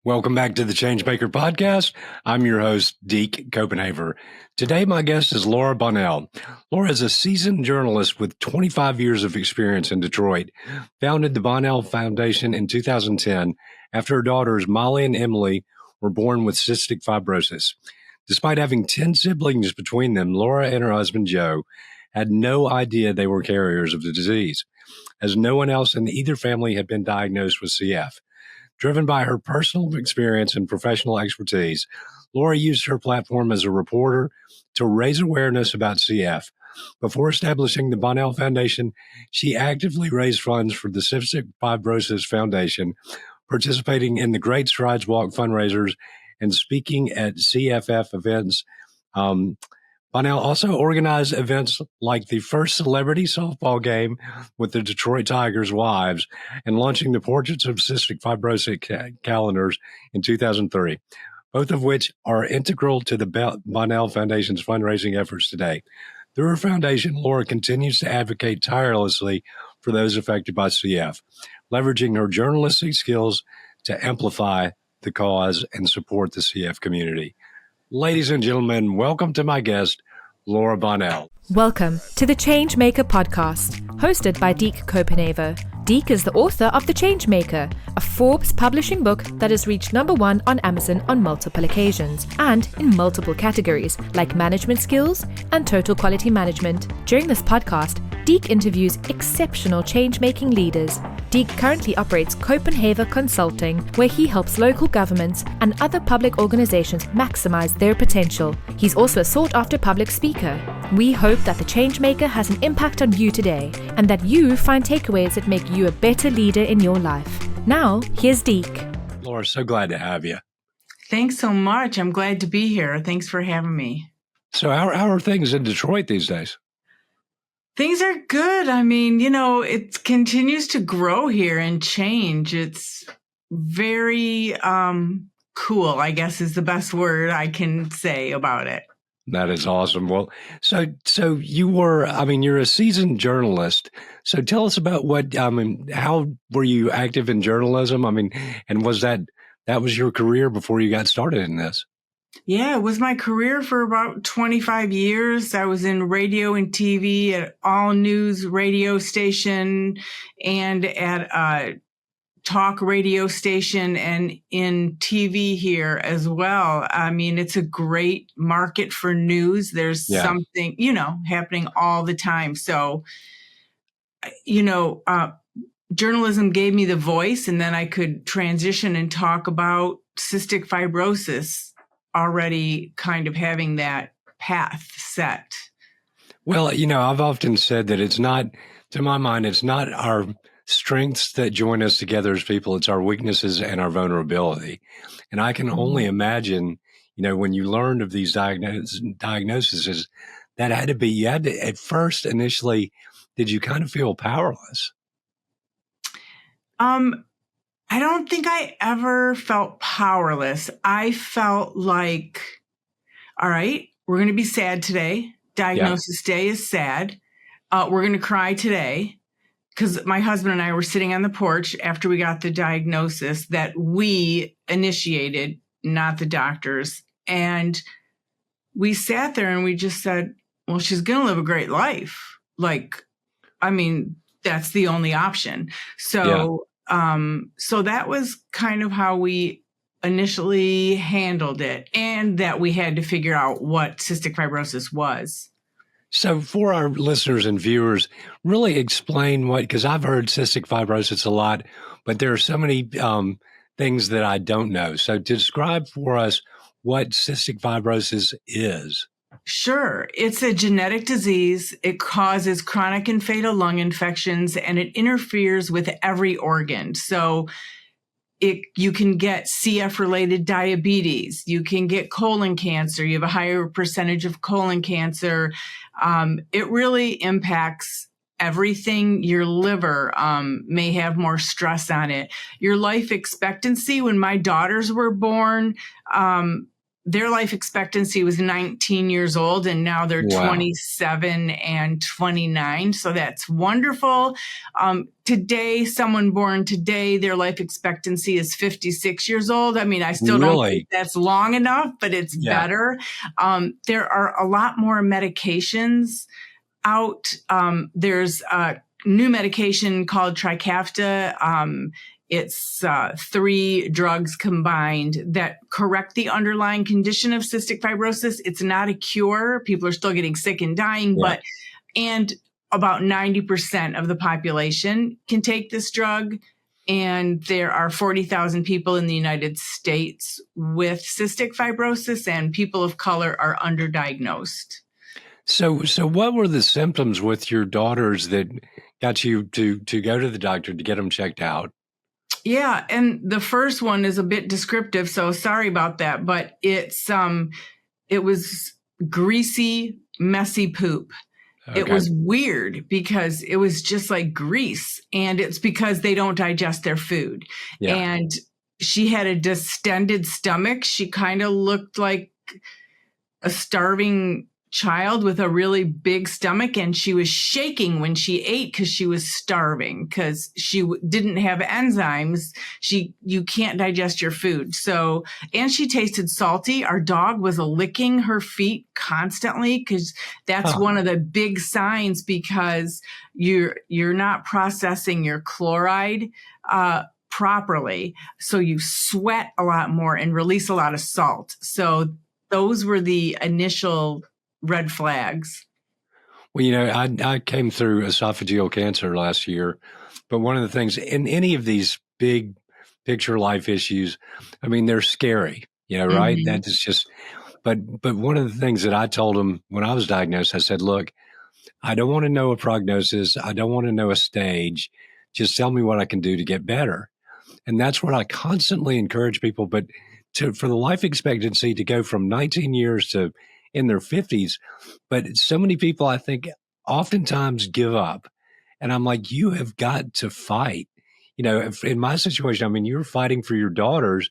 Welcome back to the Changemaker Podcast. I'm your host, Deke, Copenhaver. Today, my guest is Laura Bonnell. Laura is a seasoned journalist with 25 years of experience in Detroit, founded the Bonnell Foundation in 2010 after her daughters, Molly and Emily, were born with cystic fibrosis. Despite having 10 siblings between them, Laura and her husband, Joe, had no idea they were carriers of the disease, as no one else in either family had been diagnosed with CF. Driven by her personal experience and professional expertise, Laura used her platform as a reporter to raise awareness about CF. Before establishing the Bonnell Foundation, she actively raised funds for the Cystic Fibrosis Foundation, participating in the Great Strides Walk fundraisers and speaking at CFF events. Bonnell also organized events like the first celebrity softball game with the Detroit Tigers' wives and launching the Portraits of Cystic Fibrosis calendars in 2003, both of which are integral to the Bonnell Foundation's fundraising efforts today. Through her foundation, Laura continues to advocate tirelessly for those affected by CF, leveraging her journalistic skills to amplify the cause and support the CF community. Ladies and gentlemen, welcome to my guest, Laura Bonnell. Welcome to the Changemaker Podcast, hosted by Deke Copenhaver. Deke is the author of The Changemaker, a Forbes publishing book that has reached #1 on Amazon on multiple occasions and in multiple categories like management skills and total quality management. During this podcast, Deke interviews exceptional change-making leaders. Deke currently operates Copenhaver Consulting, where he helps local governments and other public organizations maximize their potential. He's also a sought-after public speaker. We hope that the Changemaker has an impact on you today and that you find takeaways that make you a better leader in your life. Now, here's Deke. Laura, so glad to have you. Thanks so much. I'm glad to be here. Thanks for having me. So how are things in Detroit these days? Things are good. I mean, it continues to grow here and change. It's very cool, I guess is the best word I can say about it. That is awesome. Well, so you're a seasoned journalist. So tell us about how were you active in journalism? And was that was your career before you got started in this? Yeah, it was my career for about 25 years. I was in radio and TV at all news radio station and at a talk radio station and in TV here as well. I mean, it's a great market for news. There's something, happening all the time. So, journalism gave me the voice, and then I could transition and talk about cystic fibrosis, already kind of having that path set. Well, I've often said that it's not, to my mind, it's not our strengths that join us together as people. It's our weaknesses and our vulnerability. And I can only imagine, when you learned of these diagnoses, that had to be, you had to, at first, initially, did you kind of feel powerless? I don't think I ever felt powerless. I felt like, all right, we're going to be sad today. Diagnosis day is sad. We're going to cry today because my husband and I were sitting on the porch after we got the diagnosis that we initiated, not the doctors. And we sat there and we just said, well, she's going to live a great life. That's the only option. So, so that was kind of how we initially handled it, and that we had to figure out what cystic fibrosis was. So for our listeners and viewers, really explain because I've heard cystic fibrosis a lot, but there are so many things that I don't know. So describe for us what cystic fibrosis is. Sure. It's a genetic disease. It causes chronic and fatal lung infections, and it interferes with every organ. So you can get CF-related diabetes. You can get colon cancer. You have a higher percentage of colon cancer. It really impacts everything. Your liver may have more stress on it. Your life expectancy, when my daughters were born, their life expectancy was 19 years old, and now they're 27 and 29. So that's wonderful. Today, someone born today, their life expectancy is 56 years old. I mean, I still don't think that's long enough, but it's better. There are a lot more medications out. There's a new medication called Trikafta. It's 3 drugs combined that correct the underlying condition of cystic fibrosis. It's not a cure. People are still getting sick and dying, and about 90% of the population can take this drug. And there are 40,000 people in the United States with cystic fibrosis, and people of color are underdiagnosed. So what were the symptoms with your daughters that got you to go to the doctor to get them checked out? Yeah, and the first one is a bit descriptive, so sorry about that, but it was greasy, messy poop. Okay. It was weird because it was just like grease, and it's because they don't digest their food. Yeah. And she had a distended stomach. She kind of looked like a starving child with a really big stomach, and she was shaking when she ate because she was starving, because she didn't have enzymes. You can't digest your food. So, and she tasted salty. Our dog was licking her feet constantly, because that's one of the big signs, because you're not processing your chloride properly. So you sweat a lot more and release a lot of salt. So those were the initial red flags. Well, I came through esophageal cancer last year, but one of the things in any of these big picture life issues, I mean, they're scary, right? Mm-hmm. That is just, but one of the things that I told them when I was diagnosed, I said, look, I don't want to know a prognosis. I don't want to know a stage. Just tell me what I can do to get better. And that's what I constantly encourage people. But for the life expectancy to go from 19 years to in their 50s, but so many people, I think, oftentimes give up. And I'm like, you have got to fight. If in my situation, I mean, you're fighting for your daughters,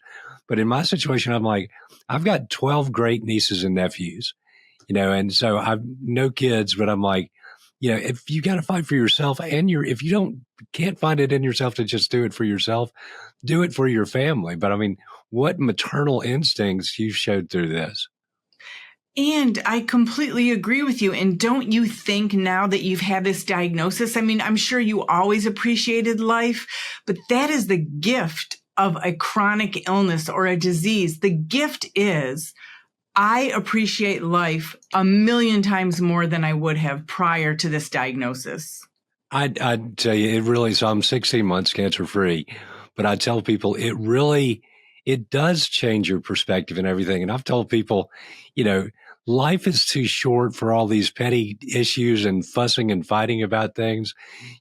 but in my situation, I'm like, I've got 12 great nieces and nephews, and so I've no kids, but I'm like, if you got to fight for yourself, and if you can't find it in yourself to just do it for yourself, do it for your family. But I mean, what maternal instincts you showed through this. And I completely agree with you. And don't you think now that you've had this diagnosis, I mean, I'm sure you always appreciated life, but that is the gift of a chronic illness or a disease. The gift is I appreciate life 1,000,000 times more than I would have prior to this diagnosis. I'd tell you, so I'm 16 months cancer free, but I tell people it does change your perspective and everything. And I've told people, life is too short for all these petty issues and fussing and fighting about things.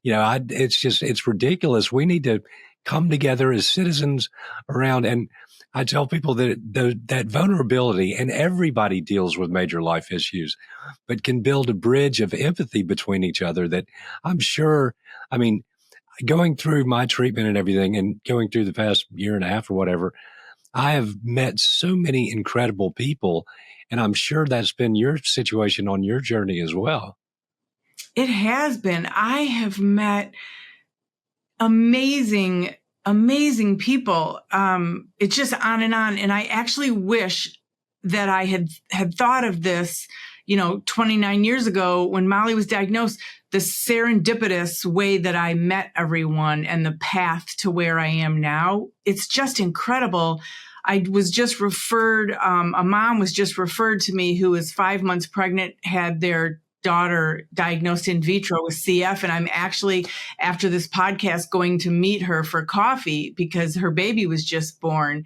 It's ridiculous. We need to come together as citizens around. And I tell people that vulnerability, and everybody deals with major life issues, but can build a bridge of empathy between each other that I'm sure, I mean, going through my treatment and everything and going through the past year and a half or whatever, I have met so many incredible people, and I'm sure that's been your situation on your journey as well. It has been. I have met amazing people. It's just on. And I actually wish that I had thought of this, 29 years ago when Molly was diagnosed, the serendipitous way that I met everyone and the path to where I am now. It's just incredible. I was just referred, a mom was just referred to me who was 5 months pregnant, had their daughter diagnosed in vitro with CF. And I'm actually, after this podcast, going to meet her for coffee because her baby was just born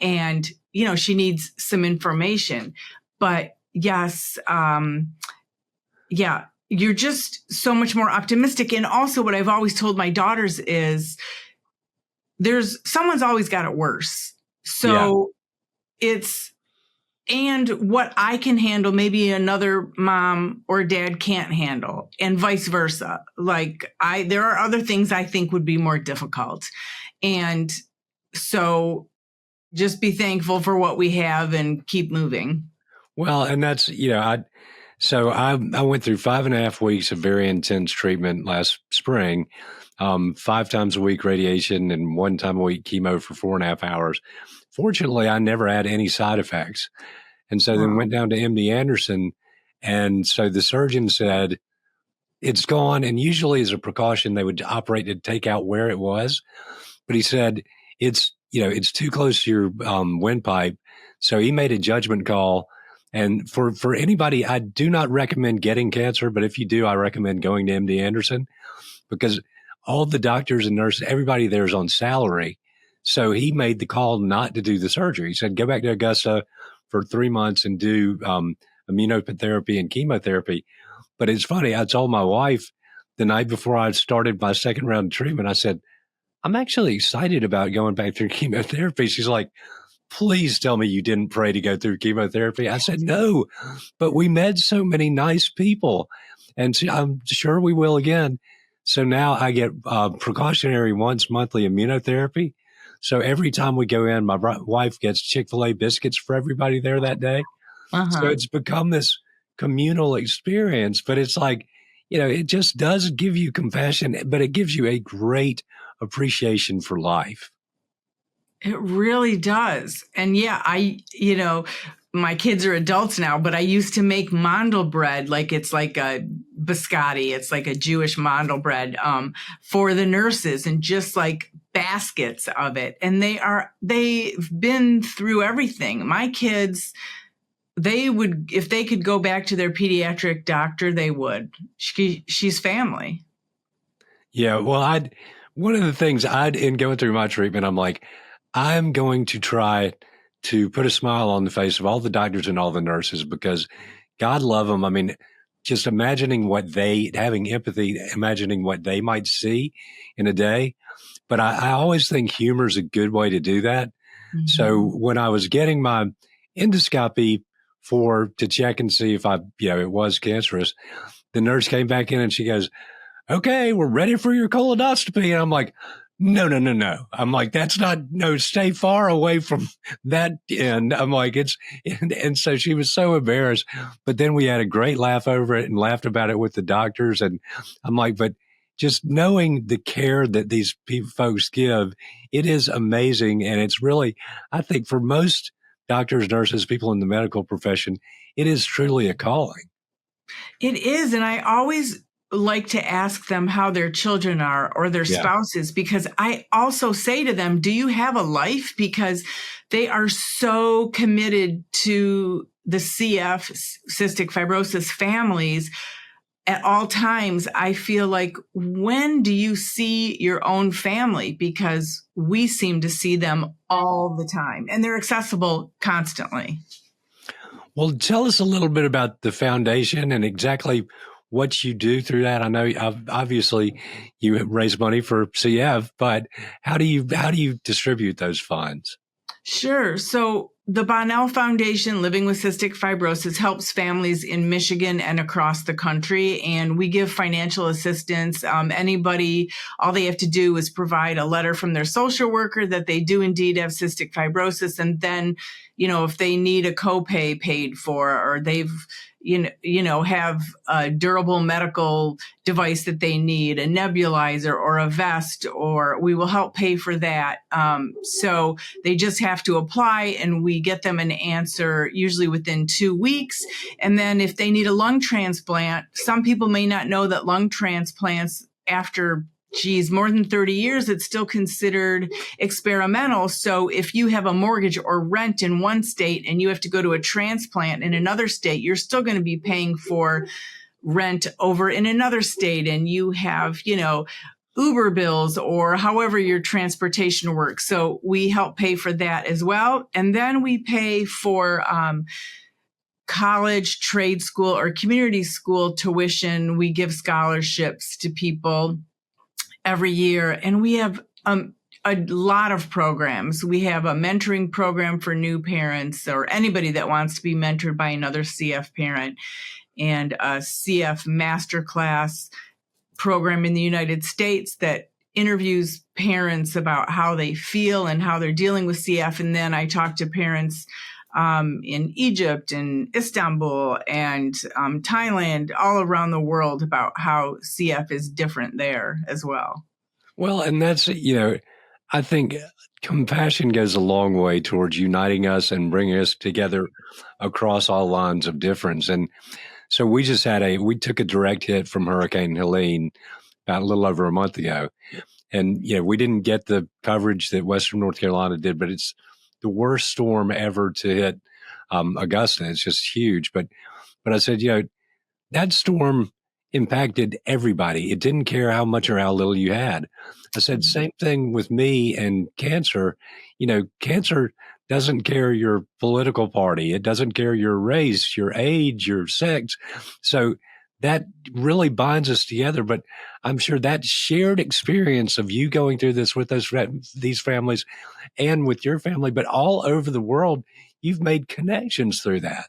and, she needs some information. But yes, you're just so much more optimistic. And also what I've always told my daughters is someone's always got it worse. So and what I can handle, maybe another mom or dad can't handle, and vice versa. Like there are other things I think would be more difficult. And so just be thankful for what we have and keep moving. Well, and that's, I went through 5.5 weeks of very intense treatment last spring, 5 times a week radiation and 1 time a week chemo for 4.5 hours. Fortunately, I never had any side effects. And so then went down to MD Anderson. And so the surgeon said, it's gone. And usually as a precaution, they would operate to take out where it was. But he said, it's too close to your windpipe. So he made a judgment call. And for anybody, I do not recommend getting cancer, but if you do, I recommend going to MD Anderson because all the doctors and nurses, everybody there is on salary. So he made the call not to do the surgery. He said, go back to Augusta for 3 months and do immunotherapy and chemotherapy. But it's funny, I told my wife the night before I started my second round of treatment, I said, I'm actually excited about going back through chemotherapy. She's like, please tell me you didn't pray to go through chemotherapy. I said, no, but we met so many nice people and I'm sure we will again. So now I get precautionary once monthly immunotherapy. So every time we go in, my wife gets Chick-fil-A biscuits for everybody there that day. So it's become this communal experience, but it's like, it just does give you compassion, but it gives you a great appreciation for life. It really does. And yeah, my kids are adults now, but I used to make mandel bread, like it's like a biscotti. It's like a Jewish mandel bread for the nurses and just like baskets of it. And they've been through everything. My kids, they would, if they could go back to their pediatric doctor, they would. She's family. Yeah. Well, one of the things in going through my treatment, I'm like, I'm going to try to put a smile on the face of all the doctors and all the nurses because God love them. I mean, just having empathy, imagining what they might see in a day. But I always think humor is a good way to do that. Mm-hmm. So when I was getting my endoscopy to check and see if it was cancerous, the nurse came back in and she goes, okay, we're ready for your colonoscopy. And I'm like, no. I'm like, stay far away from that end. I'm like, and so she was so embarrassed, but then we had a great laugh over it and laughed about it with the doctors. And I'm like, but just knowing the care that these folks give, it is amazing. And it's really, I think for most doctors, nurses, people in the medical profession, it is truly a calling. It is. And I always like to ask them how their children are or their spouses, because I also say to them, do you have a life? Because they are so committed to the CF, cystic fibrosis families at all times. I feel like, when do you see your own family? Because we seem to see them all the time and they're accessible constantly. Well, tell us a little bit about the foundation and exactly what you do through that. I know obviously you raise money for CF, but how do you distribute those funds? Sure. So the Bonnell Foundation, Living with Cystic Fibrosis, helps families in Michigan and across the country, and we give financial assistance. Anybody, all they have to do is provide a letter from their social worker that they do indeed have cystic fibrosis, and then, if they need a copay paid for, or they've have a durable medical device that they need, a nebulizer or a vest, or we will help pay for that. So they just have to apply and we get them an answer usually within 2 weeks. And then if they need a lung transplant, some people may not know that lung transplants after more than 30 years, it's still considered experimental. So if you have a mortgage or rent in one state and you have to go to a transplant in another state, you're still going to be paying for rent over in another state. And you have, Uber bills or however your transportation works. So we help pay for that as well. And then we pay for college, trade school, or community school tuition. We give scholarships to people every year. And we have a lot of programs. We have a mentoring program for new parents or anybody that wants to be mentored by another CF parent, and a CF masterclass program in the United States that interviews parents about how they feel and how they're dealing with CF. And then I talk to parents in Egypt and Istanbul and Thailand, all around the world, about how CF is different there as well. Well, and that's, I think compassion goes a long way towards uniting us and bringing us together across all lines of difference. And so we took a direct hit from Hurricane Helene about a little over a month ago. And, we didn't get the coverage that Western North Carolina did, but it's the worst storm ever to hit Augusta. It's just huge. But I said, that storm impacted everybody. It didn't care how much or how little you had. I said, same thing with me and cancer. Cancer doesn't care your political party. It doesn't care your race, your age, your sex. So that really binds us together. But I'm sure that shared experience of you going through this with these families and with your family, but all over the world, you've made connections through that.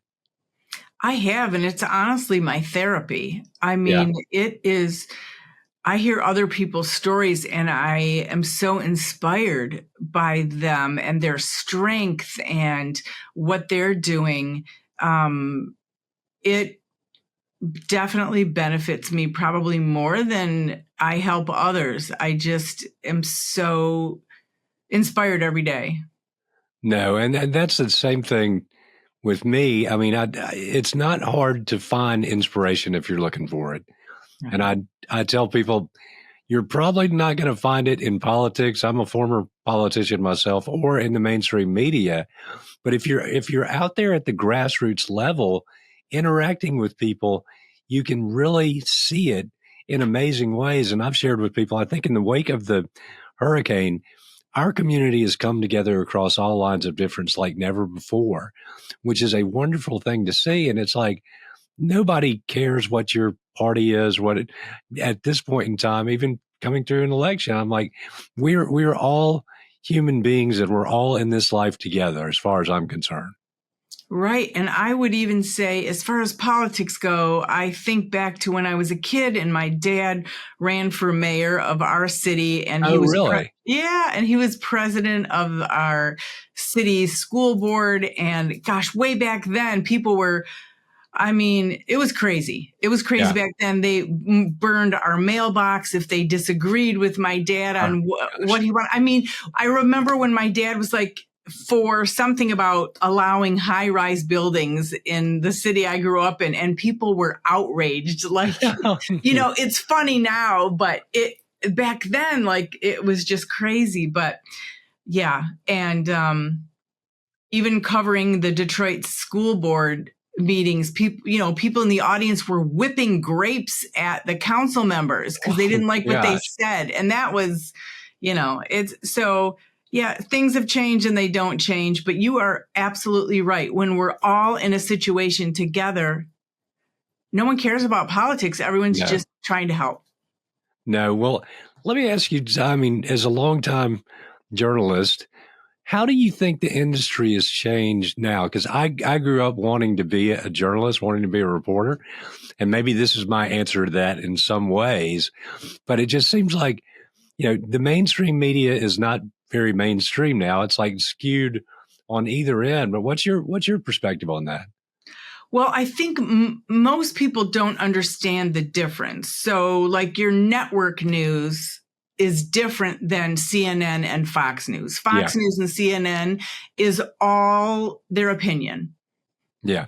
I have, and it's honestly my therapy. I mean, It is, I hear other people's stories and I am so inspired by them and their strength and what they're doing. It definitely benefits me probably more than I help others. I just am so inspired every day. No, and that's the same thing with me. I mean, it's not hard to find inspiration if you're looking for it. Right. And I tell people, you're probably not going to find it in politics. I'm a former politician myself, or in the mainstream media. But if you're out there at the grassroots level, interacting with people, you can really see it in amazing ways. And I've shared with people, I think in the wake of the hurricane, our community has come together across all lines of difference like never before, which is a wonderful thing to see. And it's like, nobody cares what your party is, at this point in time, even coming through an election, I'm like, we're all human beings and we're all in this life together as far as I'm concerned. Right. And I would even say, as far as politics go, I think back to when I was a kid and my dad ran for mayor of our city. And he was really? And he was president of our city school board. And gosh, way back then, people were, it was crazy. It was crazy back then. They burned our mailbox if they disagreed with my dad on what he wanted. I remember when my dad was like, for something about allowing high-rise buildings in the city I grew up in, and people were outraged. Like, it's funny now, but back then, like, it was just crazy. But yeah, and even covering the Detroit school board meetings, people in the audience were whipping grapes at the council members because they didn't like what they said, and that was, it's so. Yeah, things have changed and they don't change, but you are absolutely right. When we're all in a situation together, no one cares about politics. Everyone's just trying to help. No, well, let me ask you, as a longtime journalist, how do you think the industry has changed now? Because I grew up wanting to be a journalist, wanting to be a reporter, and maybe this is my answer to that in some ways, but it just seems like, the mainstream media is not very mainstream now. It's like skewed on either end. But what's your perspective on that? Well, I think most people don't understand the difference. So like your network news is different than CNN and Fox News. Fox News and CNN is all their opinion. Yeah.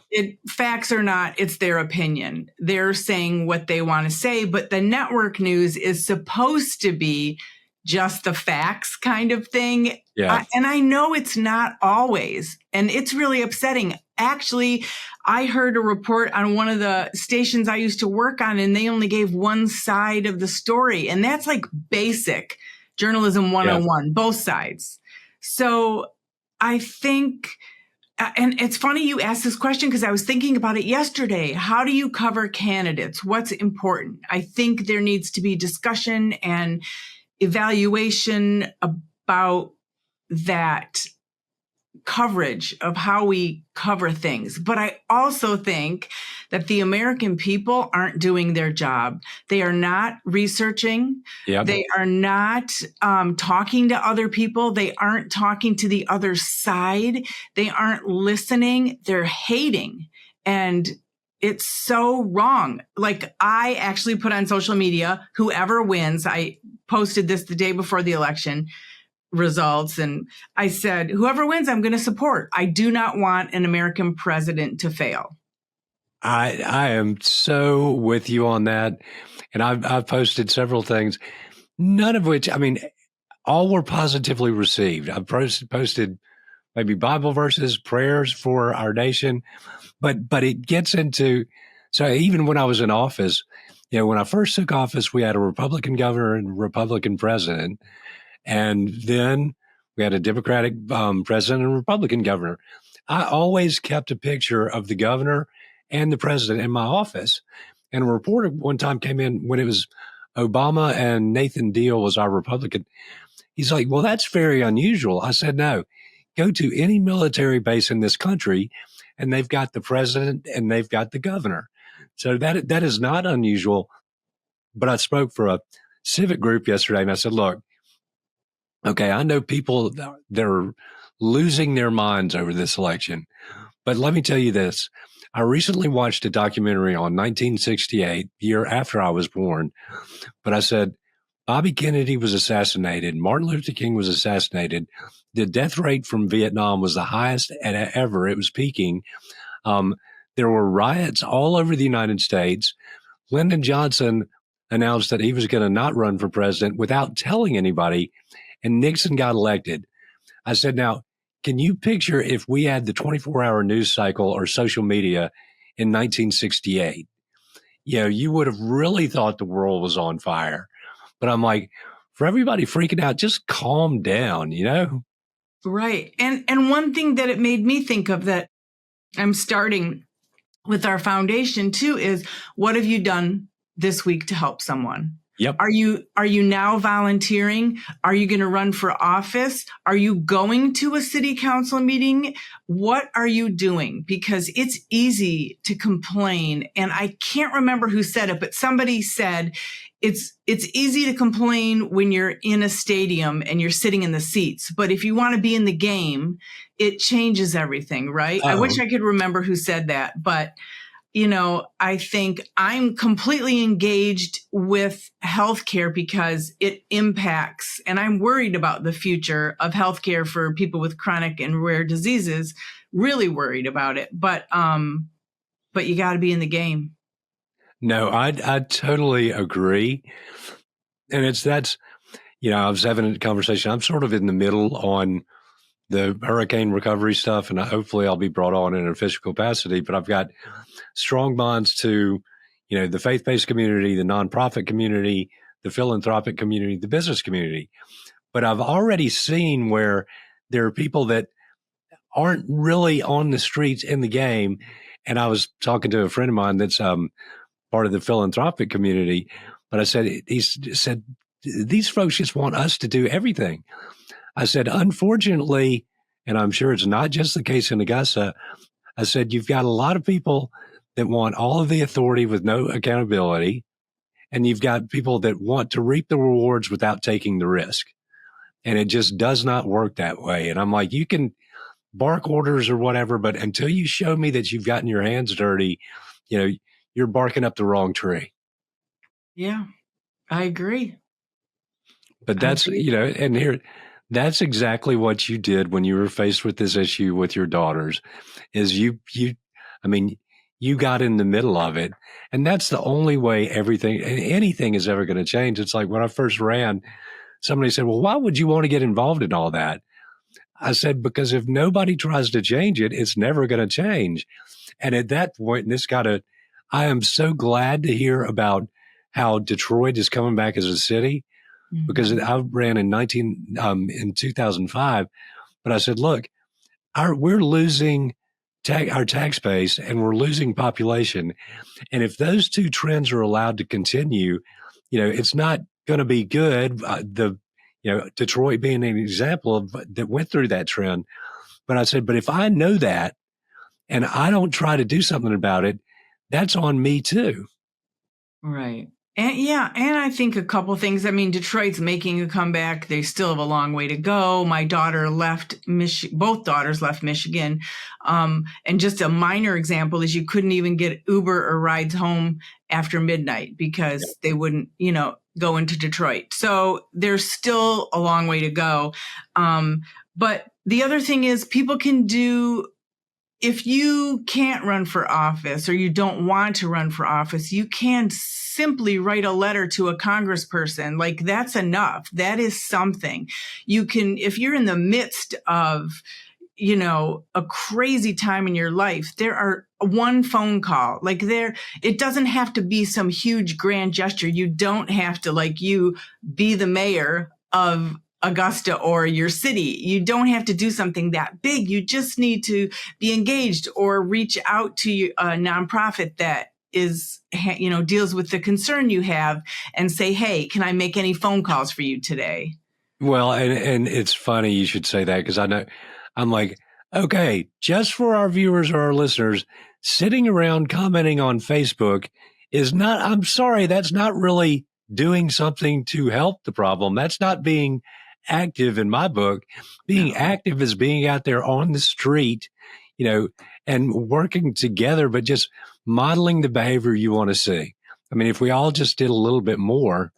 Facts or not, it's their opinion. They're saying what they want to say, but the network news is supposed to be just the facts kind of thing. Yeah. And I know it's not always, and it's really upsetting. Actually, I heard a report on one of the stations I used to work on, and they only gave one side of the story. And that's like basic journalism 101, both sides. So I think, and it's funny you asked this question because I was thinking about it yesterday. How do you cover candidates? What's important? I think there needs to be discussion and evaluation about that coverage of how we cover things. But I also think that the American people aren't doing their job. They are not researching. Yep. They are not talking to other people. They aren't talking to the other side. They aren't listening. They're hating. And it's so wrong. Like, I actually put on social media, whoever wins, I posted this the day before the election results. And I said, whoever wins, I'm going to support. I do not want an American president to fail. I am so with you on that. And I've posted several things, none of which, I mean, all were positively received. I've posted maybe Bible verses, prayers for our nation, but it gets into, so even when I was in office, when I first took office, we had a Republican governor and Republican president. And then we had a Democratic president and Republican governor. I always kept a picture of the governor and the president in my office. And a reporter one time came in when it was Obama and Nathan Deal was our Republican. He's like, well, that's very unusual. I said, no, go to any military base in this country and they've got the president and they've got the governor. So that is not unusual. But I spoke for a civic group yesterday and I said, look, okay, I know people, they're losing their minds over this election. But let me tell you this. I recently watched a documentary on 1968, the year after I was born. But I said, Bobby Kennedy was assassinated. Martin Luther King was assassinated. The death rate from Vietnam was the highest ever. It was peaking. There were riots all over the United States. Lyndon Johnson announced that he was going to not run for president without telling anybody, and Nixon got elected. I said, now, can you picture if we had the 24-hour news cycle or social media in 1968? You would have really thought the world was on fire. But I'm like, for everybody freaking out, just calm down, Right. And one thing that it made me think of that I'm starting with our foundation too is, what have you done this week to help someone? Yep. Are you now volunteering? Are you going to run for office? Are you going to a city council meeting? What are you doing? Because it's easy to complain. And I can't remember who said it, but somebody said it's easy to complain when you're in a stadium and you're sitting in the seats. But if you want to be in the game, it changes everything, right? Uh-oh. I wish I could remember who said that, but I think I'm completely engaged with healthcare because it impacts, and I'm worried about the future of healthcare for people with chronic and rare diseases, really worried about it. But you got to be in the game. No, I totally agree. And I was having a conversation. I'm sort of in the middle on the hurricane recovery stuff, and hopefully I'll be brought on in an official capacity, but I've got strong bonds to, the faith-based community, the nonprofit community, the philanthropic community, the business community. But I've already seen where there are people that aren't really on the streets in the game. And I was talking to a friend of mine that's part of the philanthropic community, but he said, these folks just want us to do everything. I said, unfortunately, and I'm sure it's not just the case in Augusta, I said, you've got a lot of people that want all of the authority with no accountability, and you've got people that want to reap the rewards without taking the risk. And it just does not work that way. And I'm like, you can bark orders or whatever, but until you show me that you've gotten your hands dirty, you're barking up the wrong tree. Yeah, I agree. But that's, and here, that's exactly what you did when you were faced with this issue with your daughters, is you got in the middle of it. And that's the only way anything is ever going to change. It's like when I first ran, somebody said, well, why would you want to get involved in all that? I said, because if nobody tries to change it, it's never going to change. And at that point, I am so glad to hear about how Detroit is coming back as a city. Because I ran in 2005, but I said, look, we're losing our tax base and we're losing population. And if those two trends are allowed to continue, it's not going to be good. Detroit being an example that went through that trend. But I said, but if I know that and I don't try to do something about it, that's on me too. Right. And I think a couple things. I mean, Detroit's making a comeback. They still have a long way to go. My daughter left both daughters left Michigan. And just a minor example is you couldn't even get Uber or rides home after midnight because they wouldn't, go into Detroit. So there's still a long way to go. But the other thing is people can do, if you can't run for office or you don't want to run for office, you can simply write a letter to a congressperson. Like, that's enough. That is something. You can, if you're in the midst of, a crazy time in your life, there are one phone call. Like, it doesn't have to be some huge grand gesture. You don't have to, be the mayor of Augusta or your city. You don't have to do something that big. You just need to be engaged or reach out to a nonprofit that is, deals with the concern you have and say, hey, can I make any phone calls for you today? Well, and it's funny you should say that, because I know I'm like, okay, just for our viewers or our listeners, sitting around commenting on Facebook is not, I'm sorry, that's not really doing something to help the problem. That's not being active in my book. Being active is being out there on the street, and working together, but just modeling the behavior you want to see. I mean, if we all just did a little bit more,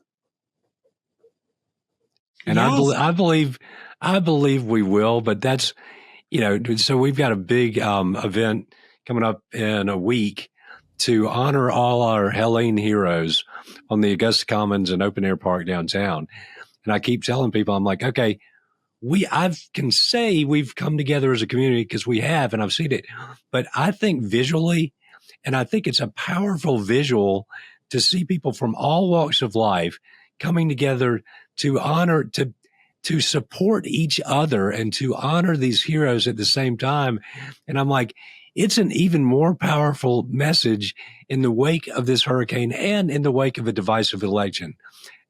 and yes. I believe we will, but that's, so we've got a big event coming up in a week to honor all our Hellene heroes on the Augusta Commons and Open Air Park downtown. And I keep telling people, I'm like, okay, I can say we've come together as a community because we have, and I've seen it. But I think visually, and I think it's a powerful visual to see people from all walks of life coming together to honor, to support each other and to honor these heroes at the same time. And I'm like, it's an even more powerful message in the wake of this hurricane and in the wake of a divisive election.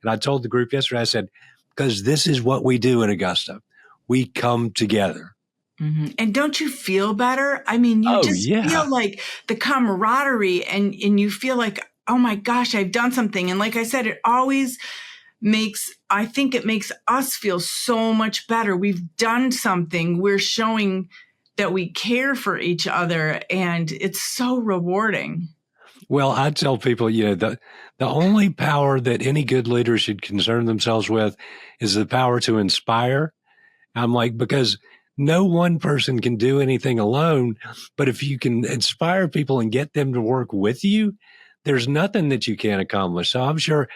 And I told the group yesterday, I said, because this is what we do in Augusta. We come together. Mm-hmm. And don't you feel better? I mean, you feel like the camaraderie and you feel like, oh my gosh, I've done something. And like I said, it makes us feel so much better. We've done something. We're showing that we care for each other, and it's so rewarding. Well, I tell people, the only power that any good leader should concern themselves with is the power to inspire. I'm like, because no one person can do anything alone, but if you can inspire people and get them to work with you, there's nothing that you can't accomplish. So I'm sure,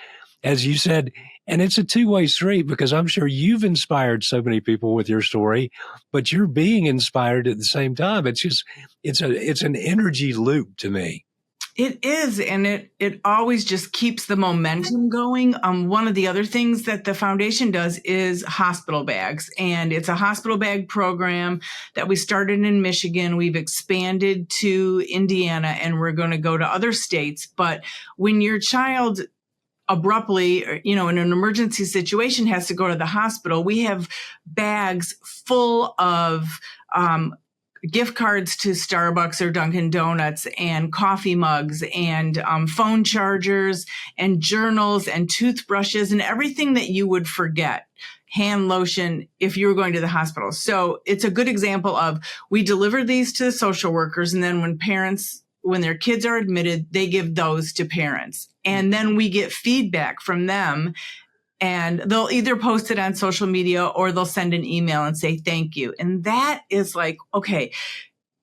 as you said, and it's a two-way street, because I'm sure you've inspired so many people with your story, but you're being inspired at the same time. It's just, it's an energy loop to me. It is, and it always just keeps the momentum going. One of the other things that the foundation does is hospital bags, and it's a hospital bag program that we started in Michigan. We've expanded to Indiana, and we're going to go to other states. But when your child abruptly, in an emergency situation has to go to the hospital, we have bags full of gift cards to Starbucks or Dunkin' Donuts and coffee mugs and phone chargers and journals and toothbrushes and everything that you would forget, hand lotion, if you were going to the hospital. So it's a good example of, we deliver these to the social workers, and then when their kids are admitted, they give those to parents. And then we get feedback from them, and they'll either post it on social media or they'll send an email and say, thank you. And that is like, okay,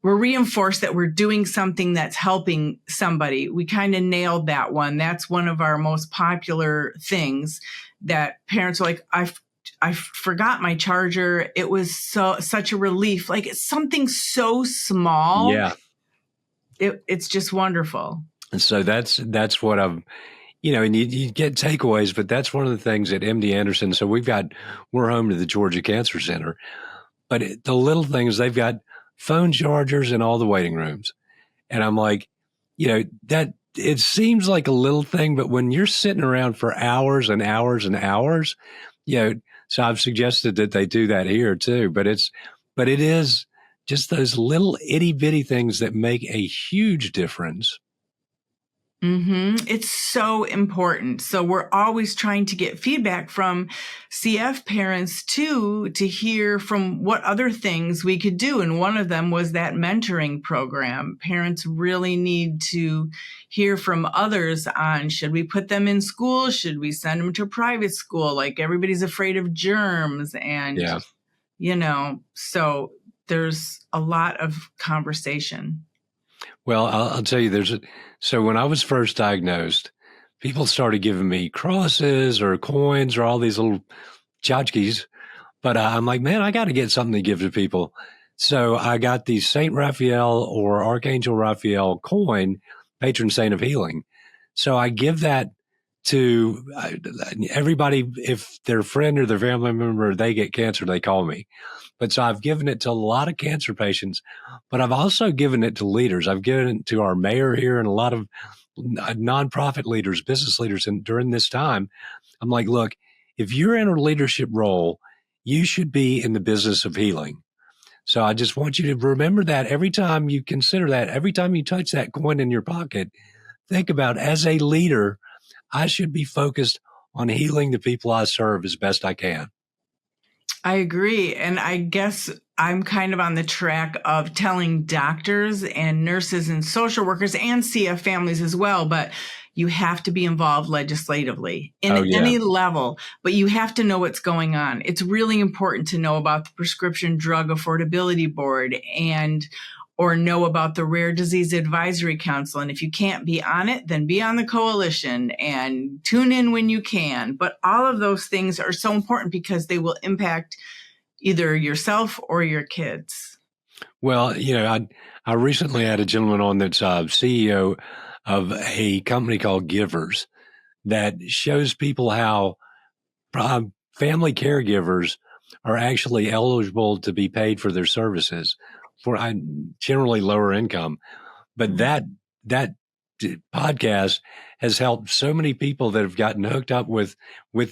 we're reinforced that we're doing something that's helping somebody. We kind of nailed that one. That's one of our most popular things that parents are like, I forgot my charger. It was such a relief. Like, it's something so small. Yeah. It's just wonderful. And so that's what I'm, and you get takeaways, but that's one of the things at MD Anderson. So we're home to the Georgia Cancer Center, but the little things, they've got phone chargers in all the waiting rooms. And I'm like, that it seems like a little thing, but when you're sitting around for hours and hours and hours, so I've suggested that they do that here too, but it is just those little itty bitty things that make a huge difference. It's so important. So we're always trying to get feedback from CF parents too, to hear from what other things we could do. And one of them was that mentoring program. Parents really need to hear from others on, should we put them in school? Should we send them to private school? Like, everybody's afraid of germs. And, so there's a lot of conversation. Well, I'll tell you, so when I was first diagnosed, people started giving me crosses or coins or all these little tchotchkes. But I'm like, man, I got to get something to give to people. So I got the Saint Raphael or Archangel Raphael coin, patron saint of healing. So I give that to everybody. If their friend or their family member, they get cancer, they call me. But so I've given it to a lot of cancer patients, but I've also given it to leaders. I've given it to our mayor here and a lot of nonprofit leaders, business leaders. And during this time, I'm like, look, if you're in a leadership role, you should be in the business of healing. So I just want you to remember that every time you consider that, every time you touch that coin in your pocket, think about, as a leader, I should be focused on healing the people I serve as best I can. I agree. And I guess I'm kind of on the track of telling doctors and nurses and social workers and CF families as well, but you have to be involved legislatively in any level, but you have to know what's going on. It's really important to know about the Prescription Drug Affordability Board or know about the Rare Disease Advisory Council. And if you can't be on it, then be on the coalition and tune in when you can. But all of those things are so important because they will impact either yourself or your kids. Well, I recently had a gentleman on that's CEO of a company called Givers that shows people how family caregivers are actually eligible to be paid for their services for generally lower income. But that podcast has helped so many people that have gotten hooked up with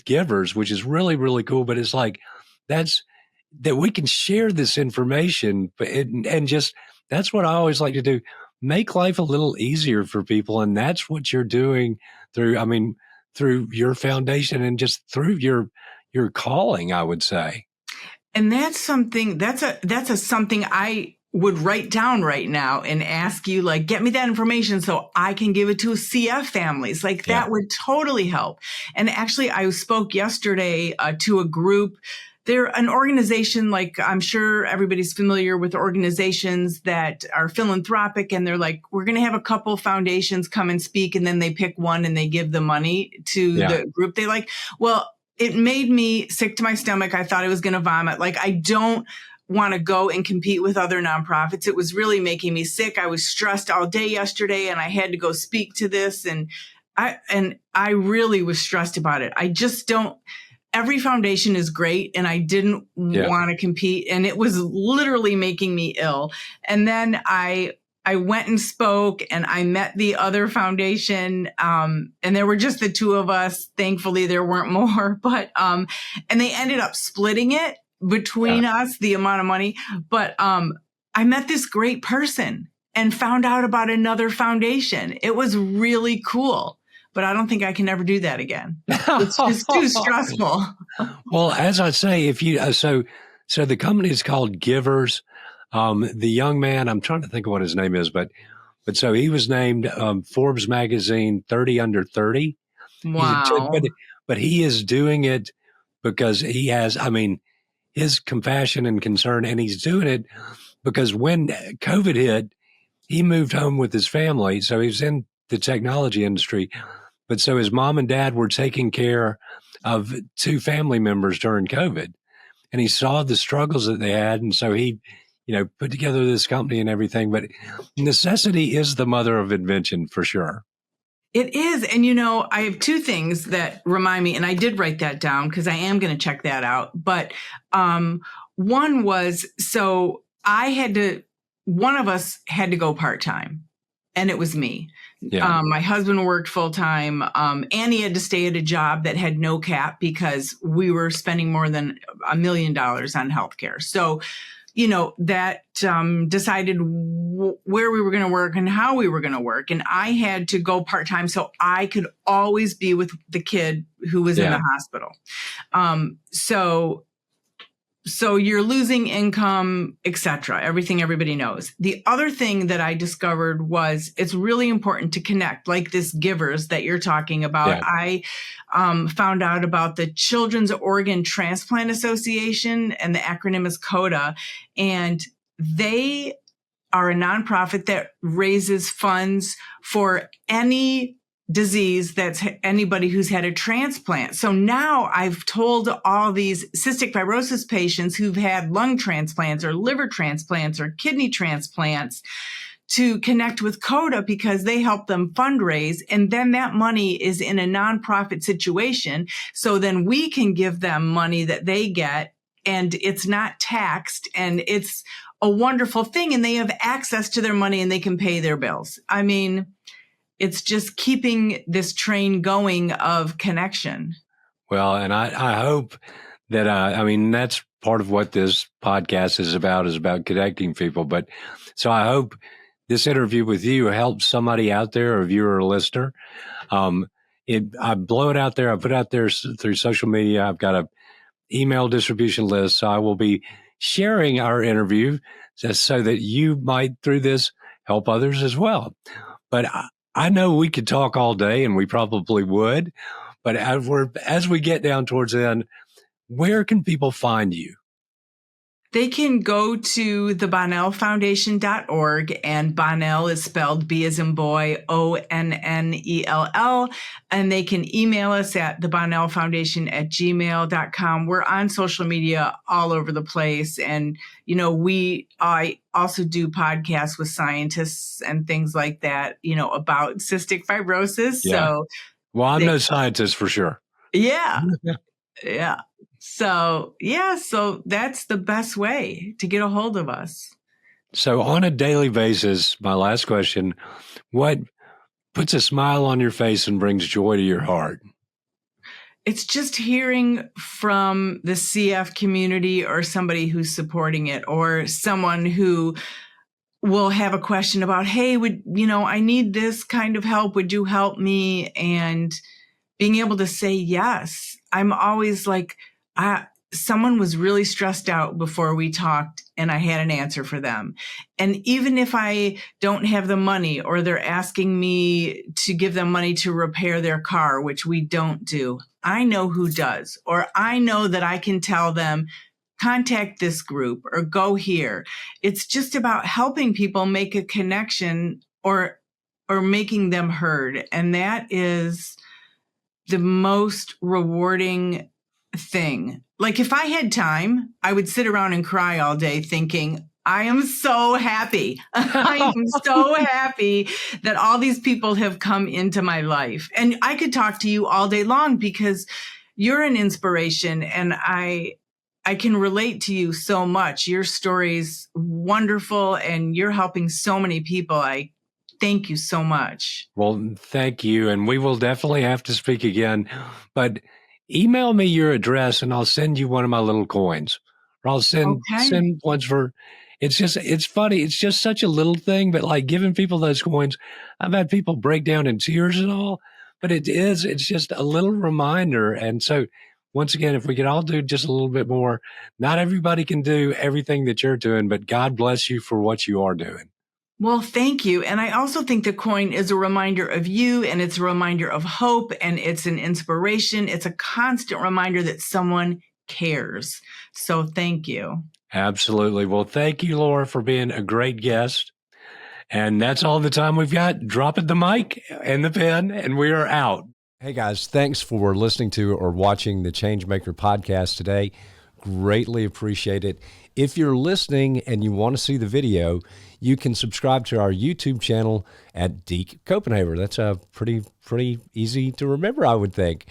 Givers, which is really, really cool. But it's like, that we can share this information, and just, that's what I always like to do. Make life a little easier for people. And that's what you're doing through your foundation and just through your calling, I would say. And that's something something I would write down right now and ask you, like, get me that information so I can give it to CF families. Like, that would totally help. And actually, I spoke yesterday to a group. They're an organization, like, I'm sure everybody's familiar with organizations that are philanthropic, and they're like, we're going to have a couple foundations come and speak, and then they pick one and they give the money to the group they like. Well, it made me sick to my stomach. I thought I was going to vomit. Like, I don't want to go and compete with other nonprofits. It was really making me sick. I was stressed all day yesterday, and I had to go speak to this. And I really was stressed about it. I just don't. Every foundation is great, and I didn't want to compete, and it was literally making me ill. And then I went and spoke, and I met the other foundation, and there were just the two of us. Thankfully, there weren't more, but and they ended up splitting it between us, the amount of money. But I met this great person and found out about another foundation. It was really cool. But I don't think I can ever do that again. It's just too stressful. Well, as I say, if you so the company is called Givers. The young man, I'm trying to think of what his name is, but so he was named Forbes magazine 30 under 30. Wow. But he is doing it because he has, his compassion and concern, and he's doing it because when COVID hit, he moved home with his family. So he's in the technology industry. But so his mom and dad were taking care of two family members during COVID, and he saw the struggles that they had. And so he, put together this company and everything. But necessity is the mother of invention, for sure. It is. And, I have two things that remind me, and I did write that down because I am going to check that out. But one was, so one of us had to go part-time, and it was me. Yeah. My husband worked full time. Annie had to stay at a job that had no cap because we were spending more than $1 million on healthcare. So, that decided where we were going to work and how we were going to work. And I had to go part-time so I could always be with the kid who was in the hospital. So you're losing income, etc. Everything everybody knows. The other thing that I discovered was it's really important to connect, like this Givers that you're talking about. Yeah. I found out about the Children's Organ Transplant Association, and the acronym is CODA, and they are a nonprofit that raises funds for any disease that's anybody who's had a transplant. So now I've told all these cystic fibrosis patients who've had lung transplants or liver transplants or kidney transplants to connect with CODA because they help them fundraise. And then that money is in a nonprofit situation. So then we can give them money that they get, and it's not taxed, and it's a wonderful thing. And they have access to their money and they can pay their bills. I mean, it's just keeping this train going of connection. Well, and I hope that, that's part of what this podcast is about connecting people. But so I hope this interview with you helps somebody out there, a viewer or listener. I blow it out there. I put it out there through social media. I've got a email distribution list. So I will be sharing our interview just so that you might, through this, help others as well. But I know we could talk all day, and we probably would, but as we get down towards the end, where can people find you? They can go to the BonnellFoundation.org, and Bonnell is spelled B as in boy, ONNELL, and they can email us at thebonnellfoundation@gmail.com. We're on social media all over the place. And, I also do podcasts with scientists and things like that, about cystic fibrosis. Yeah. So, well, I'm no scientist for sure. Yeah. Yeah. So that's the best way to get a hold of us. So on a daily basis, my last question, what puts a smile on your face and brings joy to your heart? It's just hearing from the CF community or somebody who's supporting it, or someone who will have a question about, hey, I need this kind of help. Would you help me? And being able to say yes. I'm always like, someone was really stressed out before we talked, and I had an answer for them. And even if I don't have the money, or they're asking me to give them money to repair their car, which we don't do, I know who does, or I know that I can tell them, contact this group or go here. It's just about helping people make a connection or making them heard. And that is the most rewarding thing. Like, if I had time, I would sit around and cry all day thinking, I am so happy. I am so happy that all these people have come into my life. And I could talk to you all day long because you're an inspiration, and I can relate to you so much. Your story's wonderful, and you're helping so many people. I thank you so much. Well, thank you. And we will definitely have to speak again, but email me your address and I'll send you one of my little coins, or I'll send ones for, it's funny. It's just such a little thing, but like giving people those coins, I've had people break down in tears and all, but it's just a little reminder. And so once again, if we could all do just a little bit more, not everybody can do everything that you're doing, but God bless you for what you are doing. Well, thank you. And I also think the coin is a reminder of you, and it's a reminder of hope, and it's an inspiration. It's a constant reminder that someone cares. So thank you. Absolutely. Well, thank you, Laura, for being a great guest. And that's all the time we've got. Drop it the mic and the pen, and we are out. Hey, guys, thanks for listening to or watching the Changemaker podcast today. Greatly appreciate it. If you're listening and you want to see the video, you can subscribe to our YouTube channel at Deke Copenhaver. That's pretty easy to remember, I would think.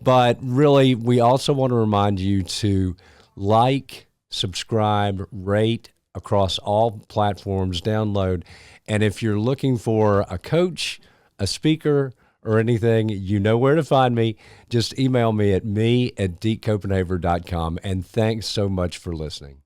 But really, we also want to remind you to like, subscribe, rate across all platforms, download. And if you're looking for a coach, a speaker, or anything, you know where to find me. Just email me at me@dekecopenhaver.com. And thanks so much for listening.